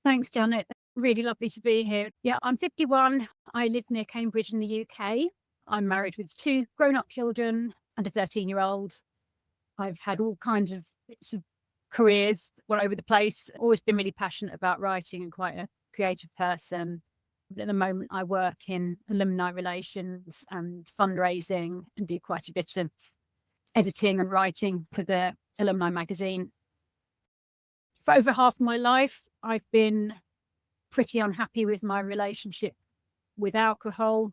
Thanks, Janet. Really lovely to be here. Yeah, I'm 51. I live near Cambridge in the UK. I'm married with two grown-up children and a 13-year-old. I've had all kinds of bits of careers all over the place. Always been really passionate about writing and quite a creative person. But at the moment, I work in alumni relations and fundraising and do quite a bit of editing and writing for the alumni magazine. For over half of my life, I've been pretty unhappy with my relationship with alcohol.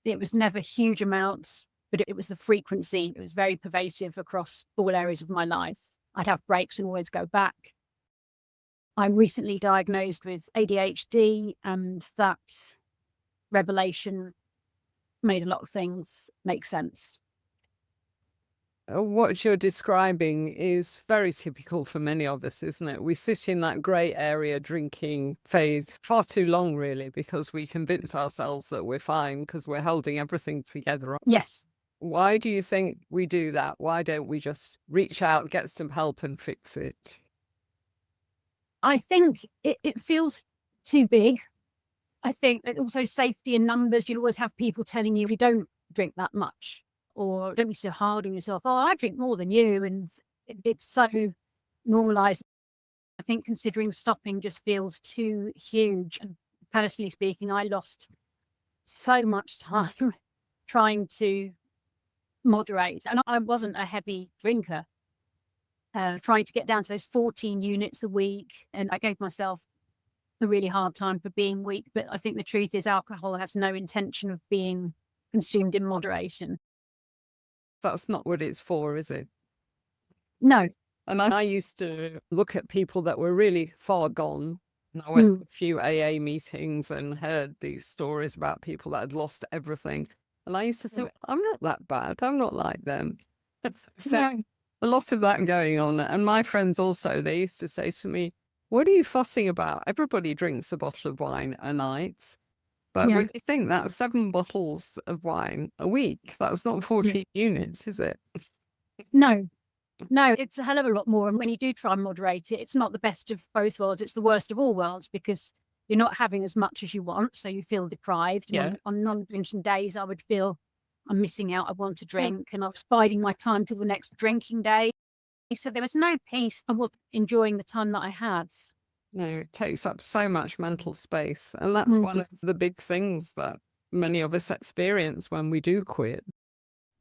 It was never huge amounts, but it was the frequency. It was very pervasive across all areas of my life. I'd have breaks and always go back. I'm recently diagnosed with ADHD, and that revelation made a lot of things make sense. What you're describing is very typical for many of us, isn't it? We sit in that grey area drinking phase far too long, really, because we convince ourselves that we're fine because we're holding everything together. Yes. Why do you think we do that? Why don't we just reach out, get some help and fix it? I think it feels too big. I think that also safety in numbers. You'll always have people telling you, if you don't drink that much, or don't be so hard on yourself. Oh, I drink more than you. And it's so normalized. I think considering stopping just feels too huge. And personally speaking, I lost so much time trying to moderate. And I wasn't a heavy drinker, trying to get down to those 14 units a week. And I gave myself a really hard time for being weak. But I think the truth is alcohol has no intention of being consumed in moderation. That's not what it's for, is it? No. And I used to look at people that were really far gone. And I went to a few AA meetings and heard these stories about people that had lost everything. And I used to think, I'm not that bad. I'm not like them. So No. a lot of that going on. And my friends also, they used to say to me, what are you fussing about? Everybody drinks a bottle of wine a night. But when you think that's 7 bottles of wine a week, that's not 14 units, is it? No, it's a hell of a lot more. And when you do try and moderate it, it's not the best of both worlds. It's the worst of all worlds because you're not having as much as you want. So you feel deprived. Yeah. On non-drinking days, I would feel I'm missing out. I want to drink and I was biding my time till the next drinking day. So there was no peace. I wasn't enjoying the time that I had. No, it takes up so much mental space. And that's one of the big things that many of us experience when we do quit.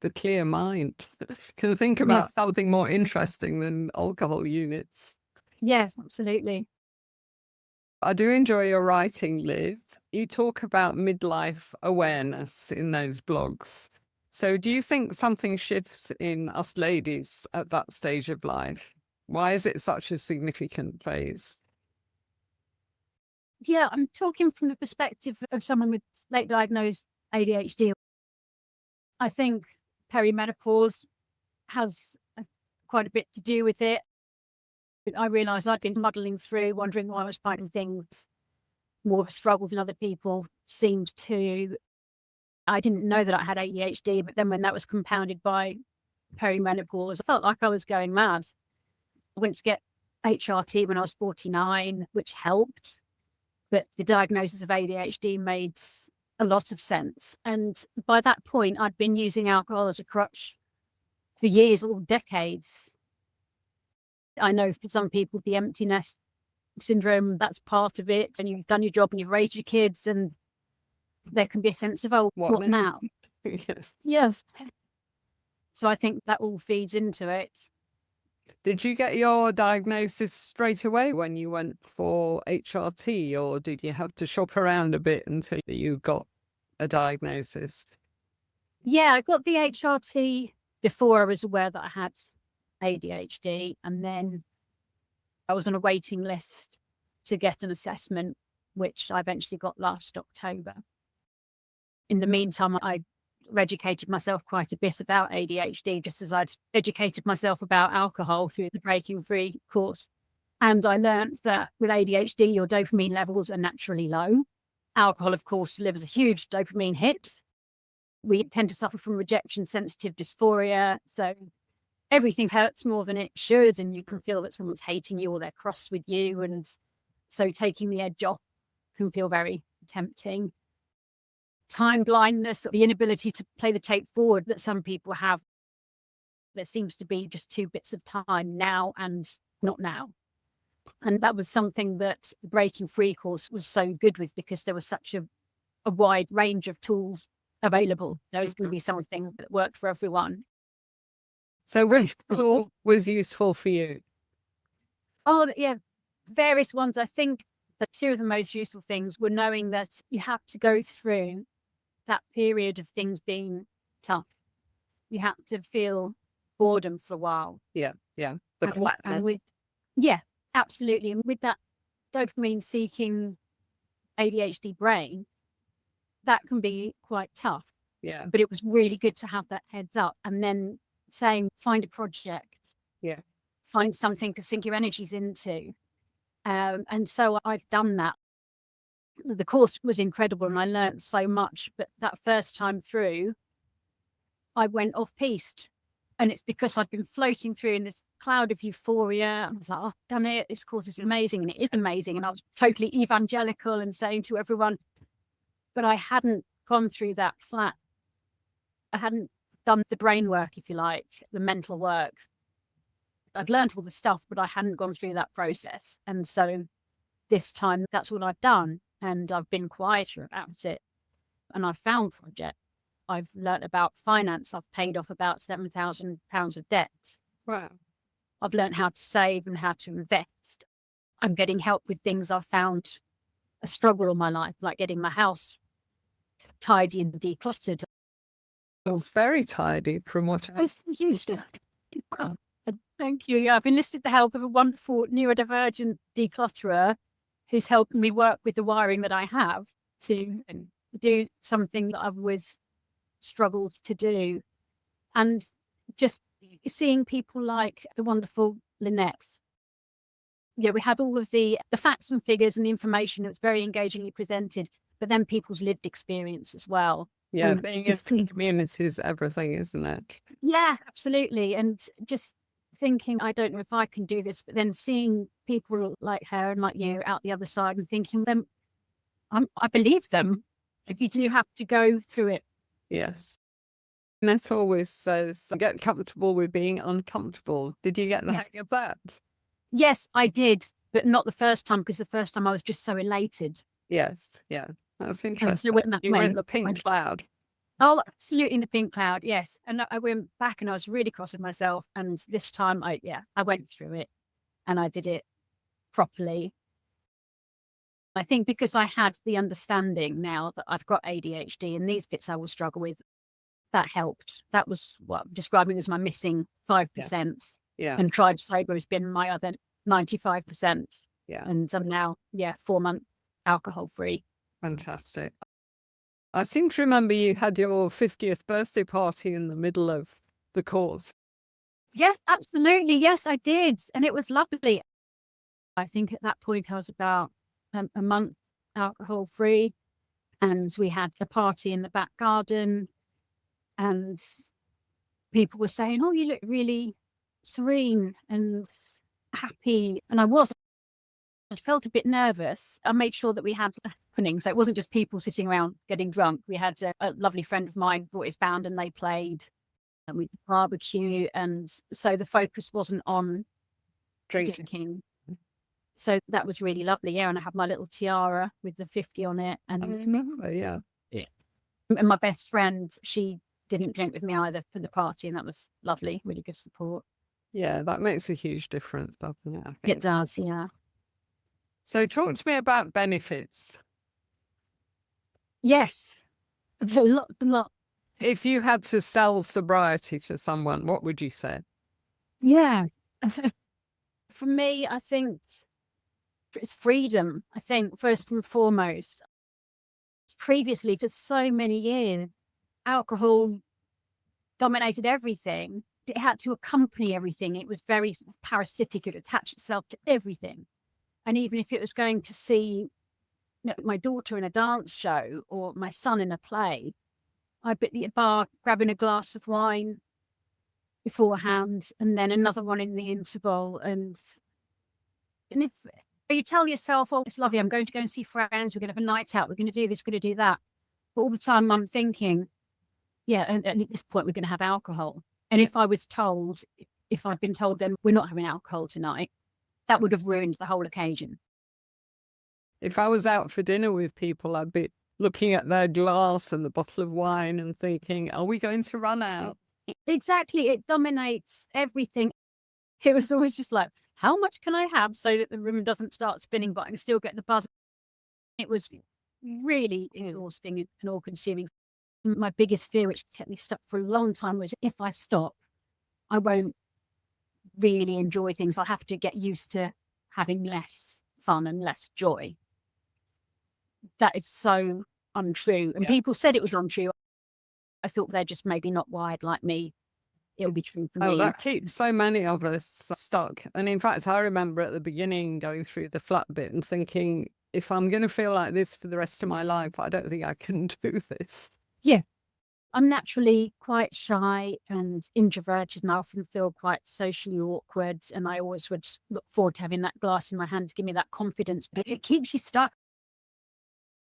The clear mind can think about something more interesting than alcohol units. Yes, absolutely. I do enjoy your writing, Liz. You talk about midlife awareness in those blogs. So do you think something shifts in us ladies at that stage of life? Why is it such a significant phase? Yeah, I'm talking from the perspective of someone with late diagnosed ADHD. I think perimenopause has quite a bit to do with it. I realised I'd been muddling through, wondering why I was finding things more of a struggle than other people seemed to. I didn't know that I had ADHD, but then when that was compounded by perimenopause, I felt like I was going mad. I went to get HRT when I was 49, which helped. But the diagnosis of ADHD made a lot of sense. And by that point, I'd been using alcohol as a crutch for years or decades. I know for some people, the empty nest syndrome, that's part of it. And you've done your job and you've raised your kids and there can be a sense of, oh, what now? Yes. So I think that all feeds into it. Did you get your diagnosis straight away when you went for HRT, or did you have to shop around a bit until you got a diagnosis? Yeah, I got the HRT before I was aware that I had ADHD, and then I was on a waiting list to get an assessment, which I eventually got last October. In the meantime, I educated myself quite a bit about ADHD, just as I'd educated myself about alcohol through the Breaking Free course. And I learned that with ADHD, your dopamine levels are naturally low. Alcohol, of course, delivers a huge dopamine hit. We tend to suffer from rejection sensitive dysphoria. So everything hurts more than it should. And you can feel that someone's hating you or they're cross with you. And So taking the edge off can feel very tempting. Time blindness, the inability to play the tape forward that some people have. There seems to be just 2 bits of time, now and not now. And that was something that the Breaking Free course was so good with, because there was such a wide range of tools available. There was going to be something that worked for everyone. So which tool was useful for you? Oh, yeah, various ones. I think the 2 of the most useful things were knowing that you have to go through that period of things being tough. You have to feel boredom for a while. Yeah. Yeah, absolutely. And with that dopamine seeking ADHD brain, that can be quite tough. Yeah. But it was really good to have that heads up, and then saying, find a project. Yeah. Find something to sink your energies into. And so I've done that. The course was incredible and I learned so much, but that first time through, I went off piste. And it's because I'd been floating through in this cloud of euphoria. I was like, oh, I've done it. This course is amazing. And it is amazing. And I was totally evangelical and saying to everyone, but I hadn't gone through that flat. I hadn't done the brain work, if you like, the mental work. I'd learned all the stuff, but I hadn't gone through that process. And so this time, that's what I've done. And I've been quieter about it. And I've found projects. I've learned about finance. I've paid off about £7,000 of debt. Wow. I've learned how to save and how to invest. I'm getting help with things I've found a struggle in my life, like getting my house tidy and decluttered. It was very tidy from what I... It's huge. Thank you. Yeah, I've enlisted the help of a wonderful neurodivergent declutterer who's helping me work with the wiring that I have to do something that I've always struggled to do. And just seeing people like the wonderful Lynette. Yeah, we had all of the facts and figures and the information that was very engagingly presented, but then people's lived experience as well. Yeah, And being just in community is everything, isn't it? Yeah, absolutely. And just thinking, I don't know if I can do this, but then seeing people like her and like you out the other side and thinking, them, I believe them. You do have to go through it. Yes. Net always says, get comfortable with being uncomfortable. Did you get the hang of that? Yes, I did, but not the first time, because the first time I was just so elated. Yes, yeah. That's interesting. So when that You were in went, the pink cloud. Oh, absolutely, in the pink cloud, yes. And I went back and I was really cross with myself. And this time, I went through it and I did it properly. I think because I had the understanding now that I've got ADHD and these bits I will struggle with, that helped. That was what I'm describing as my missing 5%. Yeah. And Tribe Sober has been my other 95%. Yeah. And I'm now, 4-month alcohol free. Fantastic. I seem to remember you had your 50th birthday party in the middle of the course. Yes, absolutely. Yes, I did. And it was lovely. I think at that point I was about a month alcohol free, and we had a party in the back garden, and people were saying, oh, you look really serene and happy. And I felt a bit nervous. I made sure that we had happening, so it wasn't just people sitting around getting drunk. We had a lovely friend of mine brought his band and they played, and we did barbecue, and so the focus wasn't on drinking. So that was really lovely. Yeah, and I had my little tiara with the 50 on it. And I remember, yeah. And my best friend, she didn't drink with me either for the party, and that was lovely. Really good support. Yeah, that makes a huge difference, doesn't it? I think. It does, yeah. So talk to me about benefits. Yes, a lot. If you had to sell sobriety to someone, what would you say? Yeah. For me, I think it's freedom. I think first and foremost. Previously, for so many years, alcohol dominated everything. It had to accompany everything. It was very parasitic. It attached itself to everything. And even if it was going to see my daughter in a dance show or my son in a play, I'd be at the bar grabbing a glass of wine beforehand and then another one in the interval. And if You tell yourself, oh, it's lovely, I'm going to go and see friends, we're going to have a night out, we're going to do this, we're going to do that. But all the time I'm thinking, yeah, and at this point we're going to have alcohol. And if I'd been told then we're not having alcohol tonight, that would have ruined the whole occasion. If I was out for dinner with people, I'd be looking at their glass and the bottle of wine and thinking, are we going to run out? Exactly. It dominates everything. It was always just like, how much can I have so that the room doesn't start spinning, but I can still get the buzz? It was really exhausting and all-consuming. My biggest fear, which kept me stuck for a long time, was if I stop, I won't really enjoy things. I'll have to get used to having less fun and less joy. That is so untrue. And people said it was untrue. I thought they're just maybe not wired like me. It'll be true for me. Oh, that keeps so many of us stuck. And in fact, I remember at the beginning going through the flat bit and thinking, if I'm going to feel like this for the rest of my life, I don't think I can do this. Yeah. I'm naturally quite shy and introverted, and I often feel quite socially awkward. And I always would look forward to having that glass in my hand to give me that confidence, but it keeps you stuck.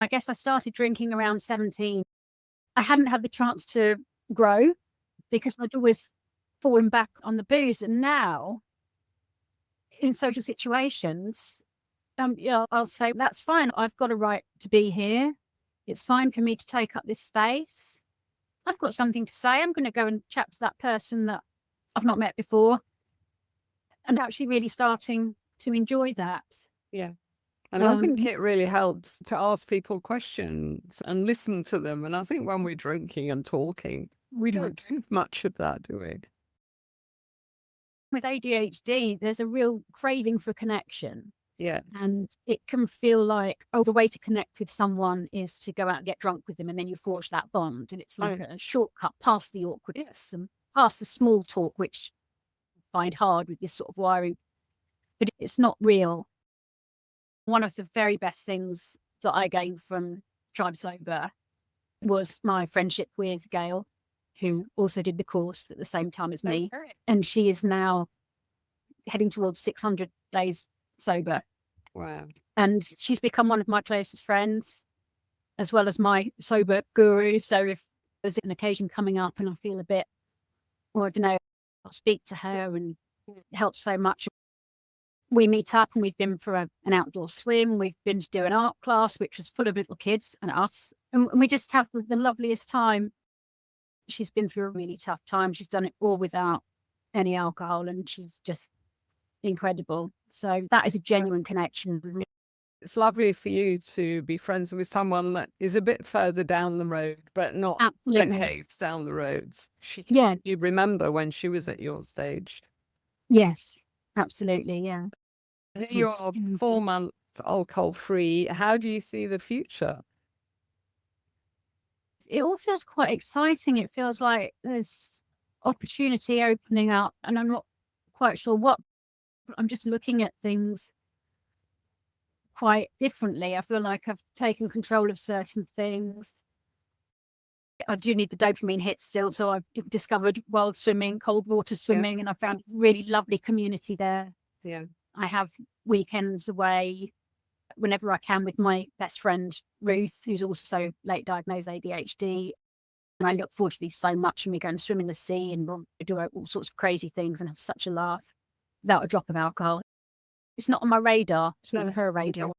I guess I started drinking around 17. I hadn't had the chance to grow because I'd always fallen back on the booze. And now in social situations, I'll say, that's fine. I've got a right to be here. It's fine for me to take up this space. I've got something to say. I'm going to go and chat to that person that I've not met before, and actually really starting to enjoy that. Yeah. And I think it really helps to ask people questions and listen to them. And I think when we're drinking and talking, we don't do much of that, do we? With ADHD, there's a real craving for connection. Yeah. And it can feel like, oh, the way to connect with someone is to go out and get drunk with them, and then you forge that bond. And it's like a shortcut past the awkwardness and past the small talk, which I find hard with this sort of wiring. But it's not real. One of the very best things that I gained from Tribe Sober was my friendship with Gail, who also did the course at the same time as me. And she is now heading towards 600 days sober. Wow. And she's become one of my closest friends, as well as my sober guru. So if there's an occasion coming up and I feel a bit, or I don't know, I'll speak to her, and it helps so much. We meet up, and we've been for an outdoor swim. We've been to do an art class, which was full of little kids and us. And we just have the loveliest time. She's been through a really tough time. She's done it all without any alcohol, and she's just incredible. So that is a genuine connection. It's lovely for you to be friends with someone that is a bit further down the road, but not decades down the roads. You remember when she was at your stage. Yes, absolutely. Yeah. You're 4 months alcohol-free. How do you see the future? It all feels quite exciting. It feels like there's opportunity opening up, and I'm not quite sure what. I'm just looking at things quite differently. I feel like I've taken control of certain things. I do need the dopamine hit still, so I've discovered wild swimming, cold water swimming, and I found a really lovely community there. Yeah. I have weekends away whenever I can with my best friend, Ruth, who's also late diagnosed ADHD. And I look forward to these so much, and we go and swim in the sea and do all sorts of crazy things and have such a laugh without a drop of alcohol. It's not on my radar. It's not on her radar.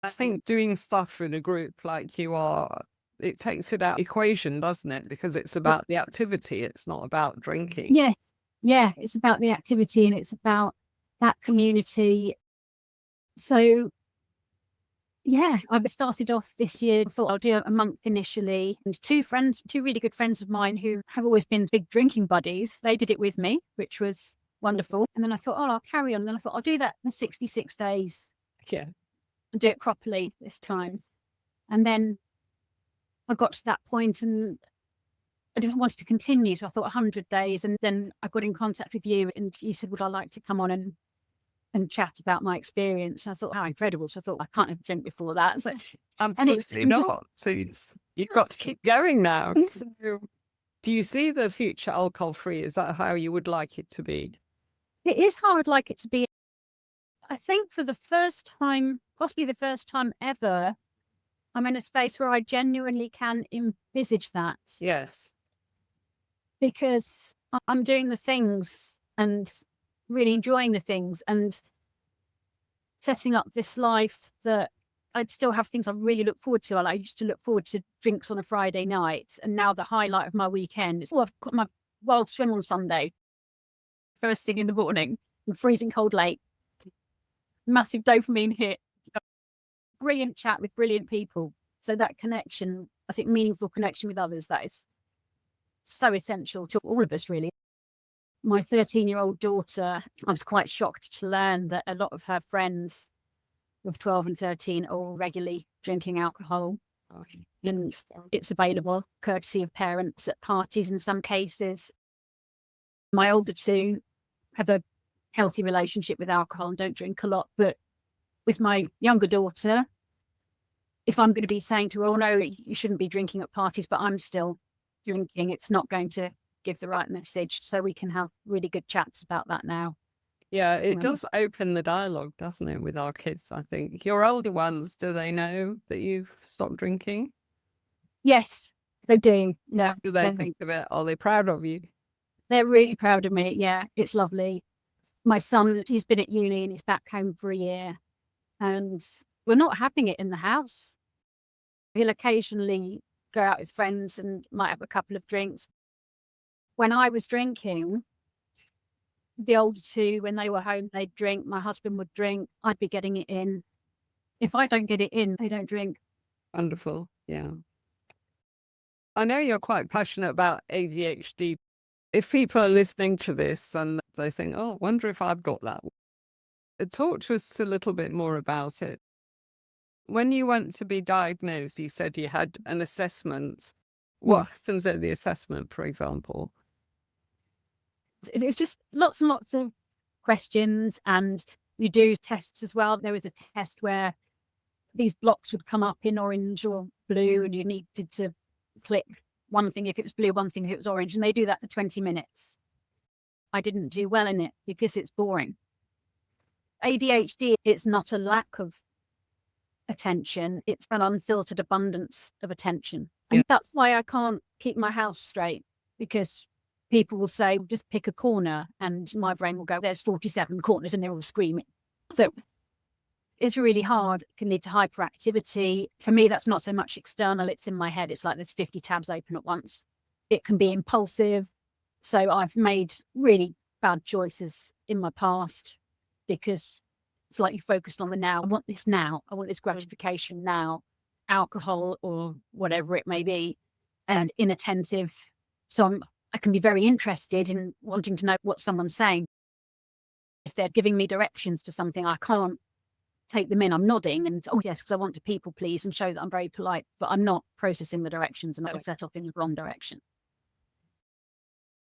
I think doing stuff in a group like you are, it takes it out of the equation, doesn't it? Because it's about the activity. It's not about drinking. Yeah. Yeah. It's about the activity, and it's about that community. So yeah, I started off this year, thought I'll do a month initially, and two really good friends of mine who have always been big drinking buddies, they did it with me, which was wonderful. And then I thought, oh, I'll carry on. And then I thought, I'll do that in 66 days. Yeah. And do it properly this time. And then I got to that point and I just wanted to continue. So I thought 100 days. And then I got in contact with you, and you said, would I like to come on and chat about my experience? And I thought, how incredible. So I thought, I can't have drink before that. So, absolutely not. So you've got to keep going now. So, do you see the future alcohol free? Is that how you would like it to be? It is how I'd like it to be. I think for the first time, possibly the first time ever, I'm in a space where I genuinely can envisage that, Yes. because I'm doing the things and really enjoying the things and setting up this life that I'd still have things I really look forward to. I used to look forward to drinks on a Friday night, and now the highlight of my weekend is, oh, I've got my wild swim on Sunday, first thing in the morning, in freezing cold lake, massive dopamine hit, brilliant chat with brilliant people. So that connection, I think meaningful connection with others, that is so essential to all of us, really. My 13-year-old daughter, I was quite shocked to learn that a lot of her friends of 12 and 13 are all regularly drinking alcohol. And it's available courtesy of parents at parties in some cases. My older two have a healthy relationship with alcohol and don't drink a lot. But with my younger daughter, if I'm going to be saying to her, oh no, you shouldn't be drinking at parties, but I'm still drinking, it's not going to give the right message. So we can have really good chats about that now. Yeah, it does open the dialogue, doesn't it, with our kids, I think. Your older ones, do they know that you've stopped drinking? Yes, they do. No, Do they think of it? Are they proud of you? they're really proud of me. Yeah, it's lovely. My son, he's been at uni and he's back home for a year, and we're not having it in the house. He'll occasionally go out with friends and might have a couple of drinks. When I was drinking, the older two, when they were home, they'd drink. My husband would drink. I'd be getting it in. If I don't get it in, they don't drink. Wonderful. Yeah. I know you're quite passionate about ADHD. If people are listening to this and they think, oh, I wonder if I've got that. Talk to us a little bit more about it. When you went to be diagnosed, you said you had an assessment. What happens at the assessment, for example? It's just lots and lots of questions, and you do tests as well. There was a test where these blocks would come up in orange or blue, and you needed to click one thing if it was blue, one thing if it was orange, and they do that for 20 minutes. I didn't do well in it because it's boring. ADHD, it's not a lack of attention, it's an unfiltered abundance of attention. And that's why I can't keep my house straight, because people will say, just pick a corner, and my brain will go, there's 47 corners and they're all screaming. So it's really hard. It can lead to hyperactivity. For me, that's not so much external, it's in my head. It's like there's 50 tabs open at once. It can be impulsive. So I've made really bad choices in my past, because it's like you focused on the now. I want this now. I want this gratification now. Alcohol or whatever it may be, and inattentive. So I can be very interested in wanting to know what someone's saying. If they're giving me directions to something, I can't take them in. I'm nodding and, oh yes, because I want to people please and show that I'm very polite, but I'm not processing the directions, and I would set off in the wrong direction.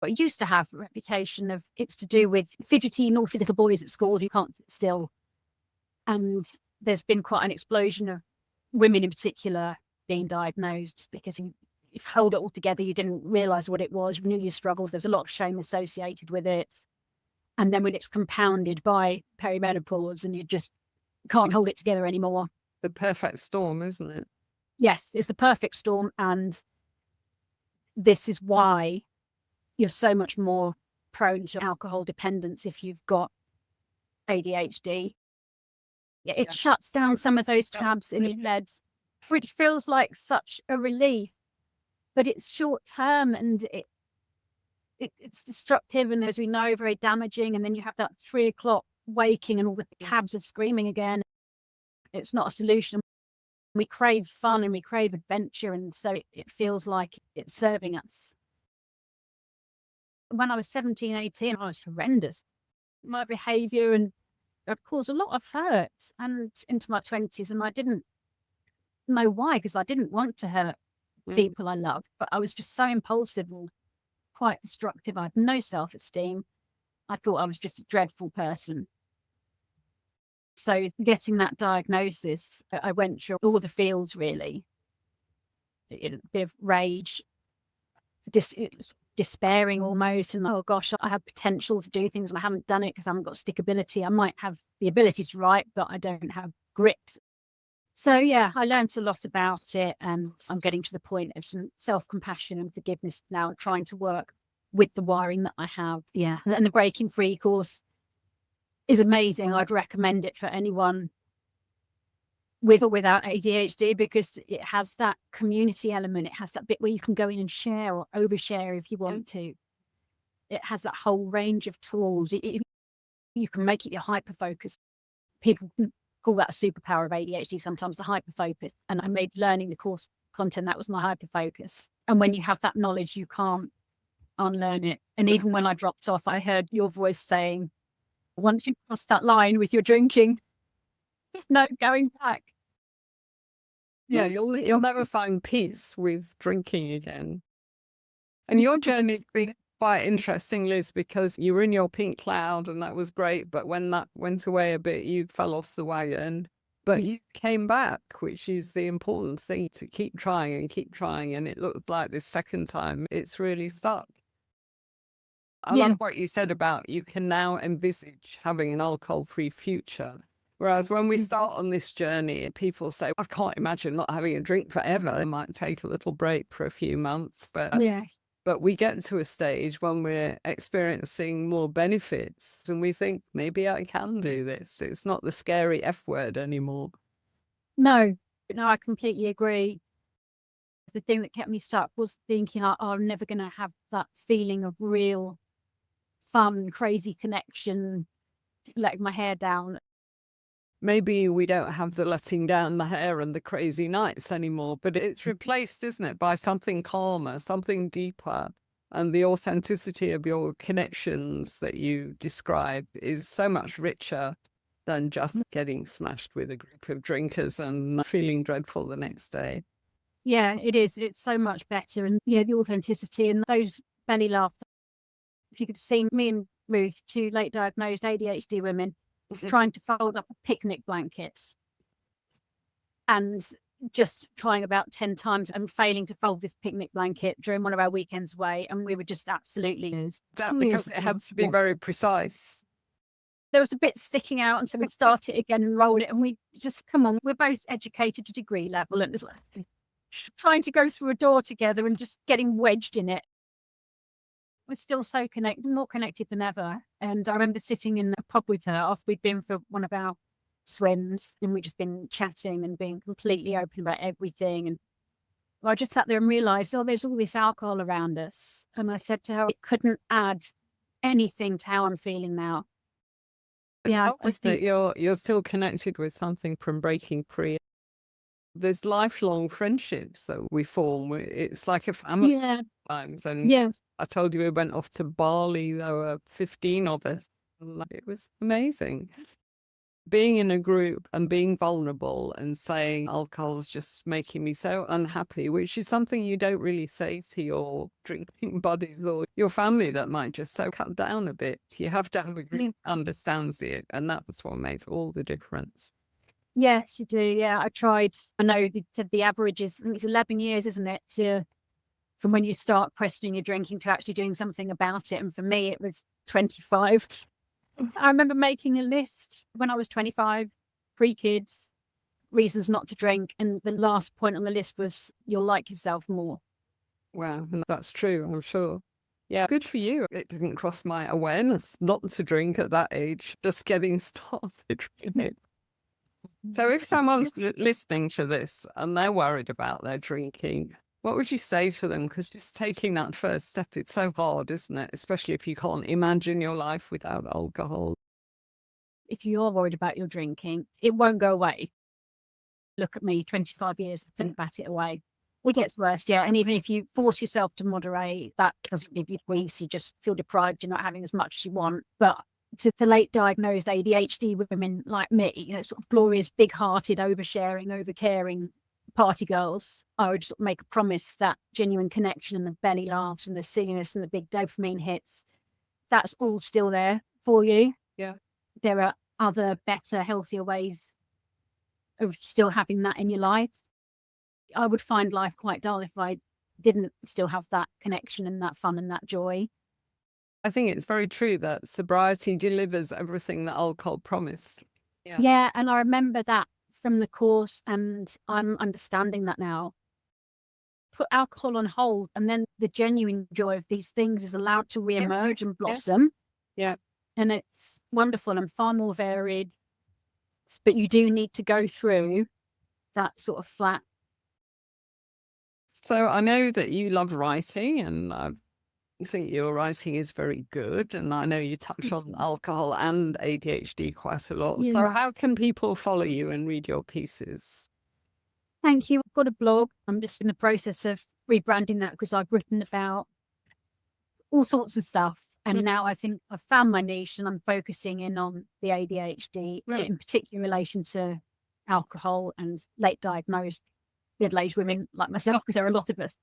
But I used to have a reputation of it's to do with fidgety, naughty little boys at school who can't sit still. And there's been quite an explosion of women in particular being diagnosed because you've held it all together, you didn't realise what it was, you knew you struggled, there's a lot of shame associated with it. And then when it's compounded by perimenopause and you just can't hold it together anymore. The perfect storm, isn't it? Yes, it's the perfect storm. And this is why you're so much more prone to alcohol dependence if you've got ADHD. It shuts down some of those tabs in your head, which feels like such a relief, but it's short term and it's destructive, and as we know, very damaging. And then you have that 3 o'clock waking and all the tabs are screaming again. It's not a solution. We crave fun and we crave adventure, and so it feels like it's serving us. When I was 17, 18, I was horrendous. My behaviour and it caused a lot of hurt and into my 20s, and I didn't know why, because I didn't want to hurt people I loved, but I was just so impulsive and quite destructive. I had no self-esteem. I thought I was just a dreadful person. So getting that diagnosis, I went through all the feels really. A bit of rage, despairing almost, and oh gosh, I have potential to do things and I haven't done it because I haven't got stickability. I might have the ability to write, but I don't have grit. So yeah, I learned a lot about it, and I'm getting to the point of some self-compassion and forgiveness now, trying to work with the wiring that I have. Yeah. And the Breaking Free course is amazing. I'd recommend it for anyone with or without ADHD, because it has that community element. It has that bit where you can go in and share or overshare if you want to. It has that whole range of tools. You can make it your hyper focus. People call that a superpower of ADHD sometimes, the hyper focus. And I made learning the course content, that was my hyper focus. And when you have that knowledge, you can't unlearn it. And even when I dropped off, I heard your voice saying, once you cross that line with your drinking, there's no going back. Yeah, you'll never find peace with drinking again. And your journey's been quite interesting, Liz, because you were in your pink cloud and that was great. But when that went away a bit, you fell off the wagon. But you came back, which is the important thing, to keep trying and keep trying. And it looked like this second time it's really stuck. I love what you said about you can now envisage having an alcohol-free future. Whereas when we start on this journey, people say, I can't imagine not having a drink forever. They might take a little break for a few months, but we get to a stage when we're experiencing more benefits and we think, maybe I can do this. It's not the scary F word anymore. No, I completely agree. The thing that kept me stuck was thinking, I'm never going to have that feeling of real fun, crazy connection, letting my hair down. Maybe we don't have the letting down the hair and the crazy nights anymore, but it's replaced, isn't it, by something calmer, something deeper. And the authenticity of your connections that you describe is so much richer than just getting smashed with a group of drinkers and feeling dreadful the next day. Yeah, it is. It's so much better. And yeah, the authenticity and those belly laughs. If you could see me and Ruth, two late diagnosed ADHD women, trying to fold up a picnic blanket and just trying about 10 times and failing to fold this picnic blanket during one of our weekends away. And we were just absolutely... That because it had to be very precise. There was a bit sticking out, and so we'd start it again and roll it. And we just, come on, we're both educated to degree level, and it's like trying to go through a door together and just getting wedged in it. We're still so connected, more connected than ever. And I remember sitting in a pub with her after we'd been for one of our swims, and we'd just been chatting and being completely open about everything. And I just sat there and realized, there's all this alcohol around us. And I said to her, it couldn't add anything to how I'm feeling now. I think that you're still connected with something from Breaking Free. There's lifelong friendships that we form. It's like a family sometimes. And I told you we went off to Bali. There were 15 of us. It was amazing. Being in a group and being vulnerable and saying alcohol's just making me so unhappy, which is something you don't really say to your drinking buddies or your family that might just so cut down a bit. You have to have a group that understands it, and that's what makes all the difference. Yes, you do. Yeah, I know you said the average is, I think it's 11 years, isn't it, from when you start questioning your drinking to actually doing something about it. And for me, it was 25. I remember making a list when I was 25, 3 kids, reasons not to drink. And the last point on the list was, you'll like yourself more. Wow, that's true, I'm sure. Yeah, good for you. It didn't cross my awareness not to drink at that age, just getting started. So if someone's listening to this and they're worried about their drinking, what would you say to them? Because just taking that first step, it's so hard, isn't it? Especially if you can't imagine your life without alcohol. If you're worried about your drinking, it won't go away. Look at me, 25 years, I couldn't bat it away. It gets worse, yeah. And even if you force yourself to moderate, that doesn't give you peace. You just feel deprived. You're not having as much as you want. But to the late diagnosed ADHD women like me, sort of glorious, big-hearted, oversharing, overcaring party girls, I would just make a promise that genuine connection and the belly laughs and the silliness and the big dopamine hits, that's all still there for you. Yeah. There are other, better, healthier ways of still having that in your life. I would find life quite dull if I didn't still have that connection and that fun and that joy. I think it's very true that sobriety delivers everything that alcohol promised. Yeah. Yeah, and I remember that from the course, and I'm understanding that now. Put alcohol on hold, and then the genuine joy of these things is allowed to re-emerge and blossom. Yeah. And it's wonderful and far more varied. But you do need to go through that sort of flat. So I know that you love writing, and I think your writing is very good. And I know you touch on alcohol and ADHD quite a lot. Yeah. So how can people follow you and read your pieces? Thank you. I've got a blog. I'm just in the process of rebranding that because I've written about all sorts of stuff. And now I think I've found my niche and I'm focusing in on the ADHD, in particular in relation to alcohol and late diagnosed middle-aged women like myself, because there are a lot of us.